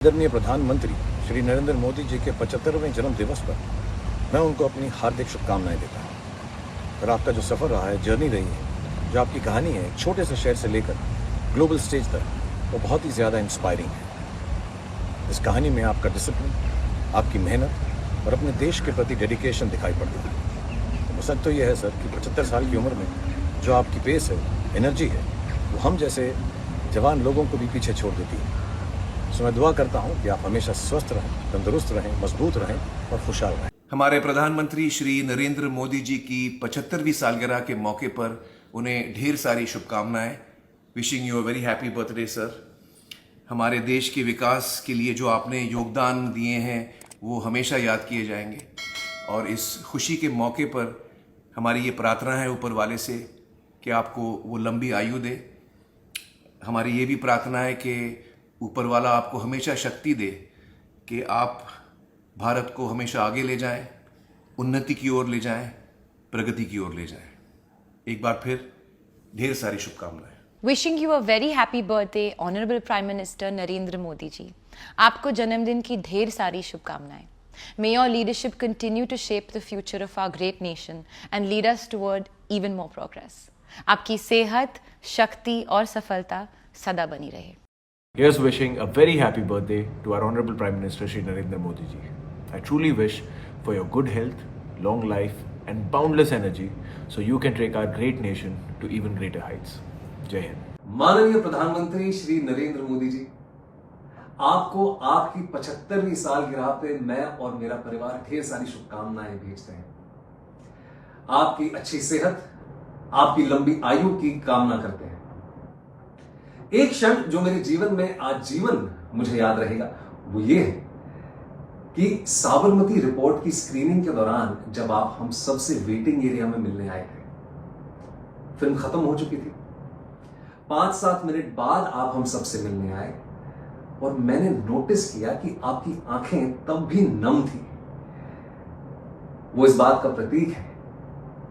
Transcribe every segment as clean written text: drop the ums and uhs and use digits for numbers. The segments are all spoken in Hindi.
आदरणीय प्रधानमंत्री श्री नरेंद्र मोदी जी के 75वें जन्म दिवस पर मैं उनको अपनी हार्दिक शुभकामनाएं देता हूं। और आपका जो सफ़र रहा है, जर्नी रही है, जो आपकी कहानी है, एक छोटे से शहर से लेकर ग्लोबल स्टेज तक, वो बहुत ही ज़्यादा इंस्पायरिंग है। इस कहानी में आपका डिसिप्लिन, आपकी मेहनत और अपने देश के प्रति डेडिकेशन दिखाई पड़ता है। तो सच तो ये है सर कि 75 साल की उम्र में जो आपकी पेस है, एनर्जी है, वो हम जैसे जवान लोगों को भी पीछे छोड़ देती है। तो मैं दुआ करता हूं कि आप हमेशा स्वस्थ रहें, तंदुरुस्त रहें, मजबूत रहें और खुशहाल रहें। हमारे प्रधानमंत्री श्री नरेंद्र मोदी जी की 75वीं सालगिरह के मौके पर उन्हें ढेर सारी शुभकामनाएं। Wishing you a very happy birthday sir. हमारे देश के विकास के लिए जो आपने योगदान दिए हैं वो हमेशा याद किए जाएंगे। और इस खुशी के मौके पर हमारी ये प्रार्थना है ऊपर वाले से कि आपको वो लंबी आयु दे। हमारी ये भी प्रार्थना है कि ऊपर वाला आपको हमेशा शक्ति दे कि आप भारत को हमेशा आगे ले जाएं, उन्नति की ओर ले जाएं, प्रगति की ओर ले जाएं। एक बार फिर ढेर सारी शुभकामनाएं। Wishing you a very happy birthday honourable prime minister Narendra Modi ji. आपको जन्मदिन की ढेर सारी शुभकामनाएं। May your leadership continue to shape the future of our great nation and lead us toward even more progress. आपकी सेहत, शक्ति और सफलता सदा बनी रहे। Here's wishing a very happy birthday to our Honorable Prime Minister Shri Narendra Modi ji. I truly wish for your good health, long life and boundless energy so you can take our great nation to even greater heights. Jai Hind. माननीय प्रधानमंत्री श्री नरेंद्र मोदी जी, आपको आपकी 75वीं सालगिरह पे मैं और मेरा परिवार ढेर सारी शुभकामनाएं भेजते हैं। आपकी अच्छी सेहत, आपकी लंबी आयु की कामना करते हैं। एक क्षण जो मेरे जीवन में आजीवन मुझे याद रहेगा वो ये है कि साबरमती रिपोर्ट की स्क्रीनिंग के दौरान जब आप हम सबसे वेटिंग एरिया में मिलने आए थे। फिल्म खत्म हो चुकी थी। 5-7 मिनट बाद आप हम सबसे मिलने आए और मैंने नोटिस किया कि आपकी आंखें तब भी नम थी। वो इस बात का प्रतीक है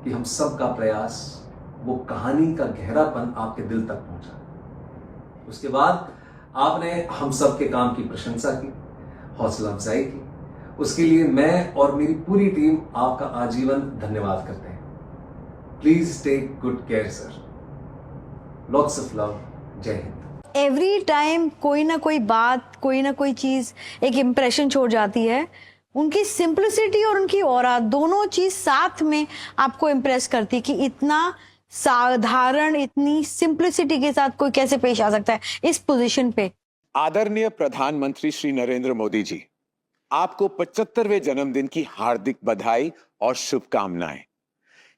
कि हम सब का प्रयास, वो कहानी का गहरापन आपके दिल तक पहुंचा। उसके बाद आपने हम सब के काम की प्रशंसा की, हौसला अफजाई की। उसके लिए मैं और मेरी पूरी टीम आपका आजीवन धन्यवाद करते हैं। Please take good care sir. Lots of love. जय हिंद। एवरी टाइम कोई ना कोई बात, कोई ना कोई चीज एक इम्प्रेशन छोड़ जाती है। उनकी सिंप्लिसिटी और उनकी ऑरा दोनों चीज साथ में आपको इम्प्रेस करती कि इतना साधारण, इतनी सिंप्लिसिटी के साथ कोई कैसे पेश आ सकता है इस पोजीशन पे। आदरणीय प्रधानमंत्री श्री नरेंद्र मोदी जी, आपको 75वें जन्मदिन की हार्दिक बधाई और शुभकामनाएं।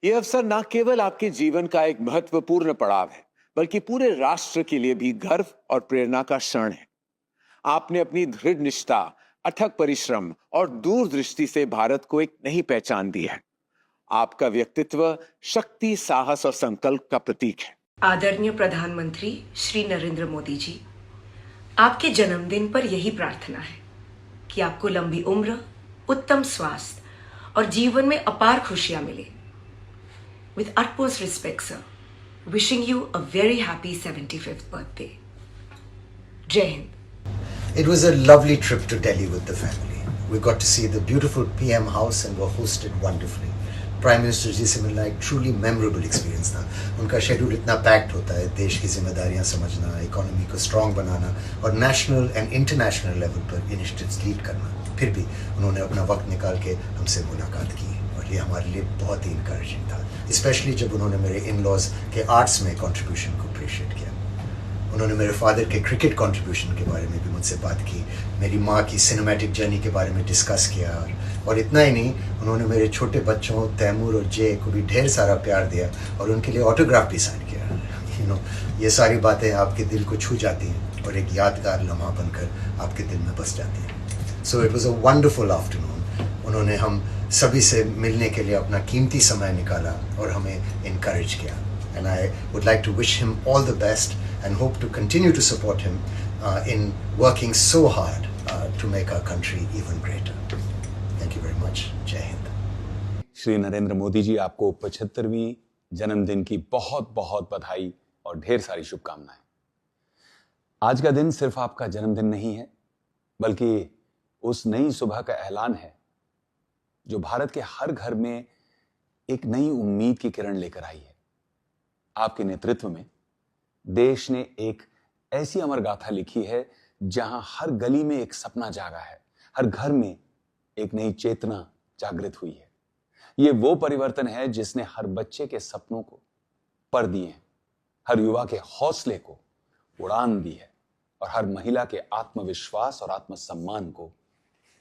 यह अवसर न केवल आपके जीवन का एक महत्वपूर्ण पड़ाव है, बल्कि पूरे राष्ट्र के लिए भी गर्व और प्रेरणा का क्षण है। आपने अपनी दृढ़ निष्ठा, अथक परिश्रम और दूरदृष्टि से भारत को एक नई पहचान दी है। आपका व्यक्तित्व शक्ति, साहस और संकल्प का प्रतीक है। आदरणीय प्रधानमंत्री श्री नरेंद्र मोदी जी, आपके जन्मदिन पर यही प्रार्थना है कि आपको लंबी उम्र, उत्तम स्वास्थ्य और जीवन में अपार खुशियां मिले। With utmost respect sir, wishing you a very happy 75th birthday. Jai Hind. It was a lovely trip to Delhi with the family. We got to see the beautiful PM house and were hosted wonderfully. Prime minister ji से मिलना एक ट्रूली मेमोरेबल एक्सपीरियंस था। उनका शेड्यूल इतना पैक्ड होता है, देश की जिम्मेदारियां समझना, इकोनॉमी को स्ट्रॉन्ग बनाना और नेशनल एंड इंटरनेशनल लेवल पर इनिशिएटिव्स लीड करना। फिर भी उन्होंने अपना वक्त निकाल के हमसे मुलाकात की और ये हमारे लिए बहुत ही इंकरेजिंग था, स्पेशली जब उन्होंने मेरे इन लॉज के आर्ट्स में कॉन्ट्रीब्यूशन को अप्रिशिएट किया। उन्होंने मेरे फादर के क्रिकेट कंट्रीब्यूशन के बारे में भी मुझसे बात की, मेरी माँ की सिनेमैटिक जर्नी के बारे में डिस्कस किया और इतना ही नहीं, उन्होंने मेरे छोटे बच्चों तैमूर और जय को भी ढेर सारा प्यार दिया और उनके लिए ऑटोग्राफ भी साइन किया। ये सारी बातें आपके दिल को छू जाती हैं और एक यादगार लम्हा बनकर आपके दिल में बस जाती हैं। So it was a wonderful afternoon. उन्होंने हम सभी से मिलने के लिए अपना कीमती समय निकाला और हमें इनकरेज किया। And I would like to wish him all the best and hope to continue to support him in working so hard to make our country even greater. Thank you very much. Jai Hind. Shri Narendra Modi ji, आपको 75वीं जन्मदिन की बहुत बहुत बधाई और ढेर सारी शुभकामनाएं। आज का दिन सिर्फ आपका जन्मदिन नहीं है, बल्कि उस नई सुबह का ऐलान है जो भारत के हर घर में एक नई उम्मीद की किरण लेकर आई है। आपके नेतृत्व में देश ने एक ऐसी अमर गाथा लिखी है जहां हर गली में एक सपना जागा है, हर घर में एक नई चेतना जागृत हुई है। ये वो परिवर्तन है जिसने हर बच्चे के सपनों को पर दिए हैं, हर युवा के हौसले को उड़ान दी है और हर महिला के आत्मविश्वास और आत्मसम्मान को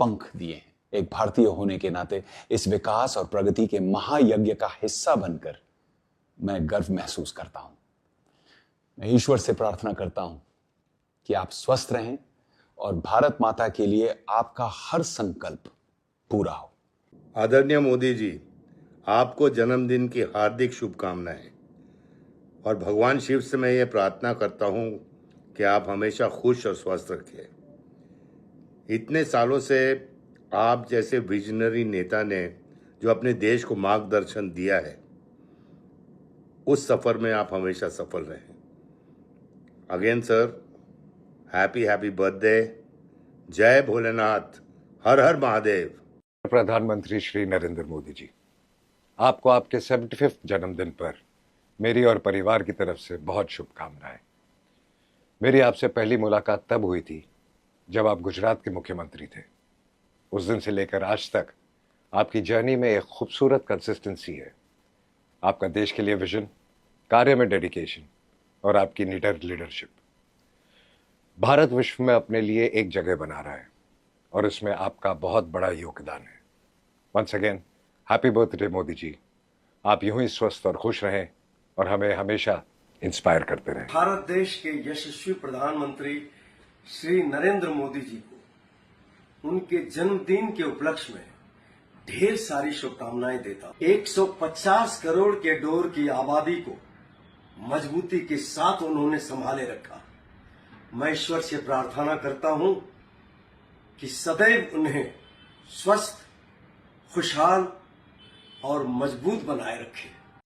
पंख दिए हैं। एक भारतीय होने के नाते इस विकास और प्रगति के महायज्ञ का हिस्सा बनकर मैं गर्व महसूस करता हूं। मैं ईश्वर से प्रार्थना करता हूं कि आप स्वस्थ रहें और भारत माता के लिए आपका हर संकल्प पूरा हो। आदरणीय मोदी जी, आपको जन्मदिन की हार्दिक शुभकामनाएं और भगवान शिव से मैं ये प्रार्थना करता हूं कि आप हमेशा खुश और स्वस्थ रखें। इतने सालों से आप जैसे विजनरी नेता ने जो अपने देश को मार्गदर्शन दिया है, उस सफर में आप हमेशा सफल रहें। Again sir, happy birthday. जय भोलेनाथ, हर हर महादेव। प्रधानमंत्री श्री नरेंद्र मोदी जी, आपको आपके 75वें जन्मदिन पर मेरी और परिवार की तरफ से बहुत शुभकामनाएं। मेरी आपसे पहली मुलाकात तब हुई थी जब आप गुजरात के मुख्यमंत्री थे। उस दिन से लेकर आज तक आपकी जर्नी में एक खूबसूरत कंसिस्टेंसी है। आपका देश के लिए विजन, कार्य में डेडिकेशन और आपकी निडर लीडरशिप भारत विश्व में अपने लिए एक जगह बना रहा है और इसमें आपका बहुत बड़ा योगदान है। Once again happy birthday Modi ji. आप यूं ही स्वस्थ और खुश रहें और हमें हमेशा इंस्पायर करते रहें। भारत देश के यशस्वी प्रधानमंत्री श्री नरेंद्र मोदी जी को उनके जन्मदिन के उपलक्ष्य में ढेर सारी शुभकामनाएं देता हूं। 150 करोड़ के डोर की आबादी को मजबूती के साथ उन्होंने संभाले रखा। मैं ईश्वर से प्रार्थना करता हूं कि सदैव उन्हें स्वस्थ, खुशहाल और मजबूत बनाए रखे।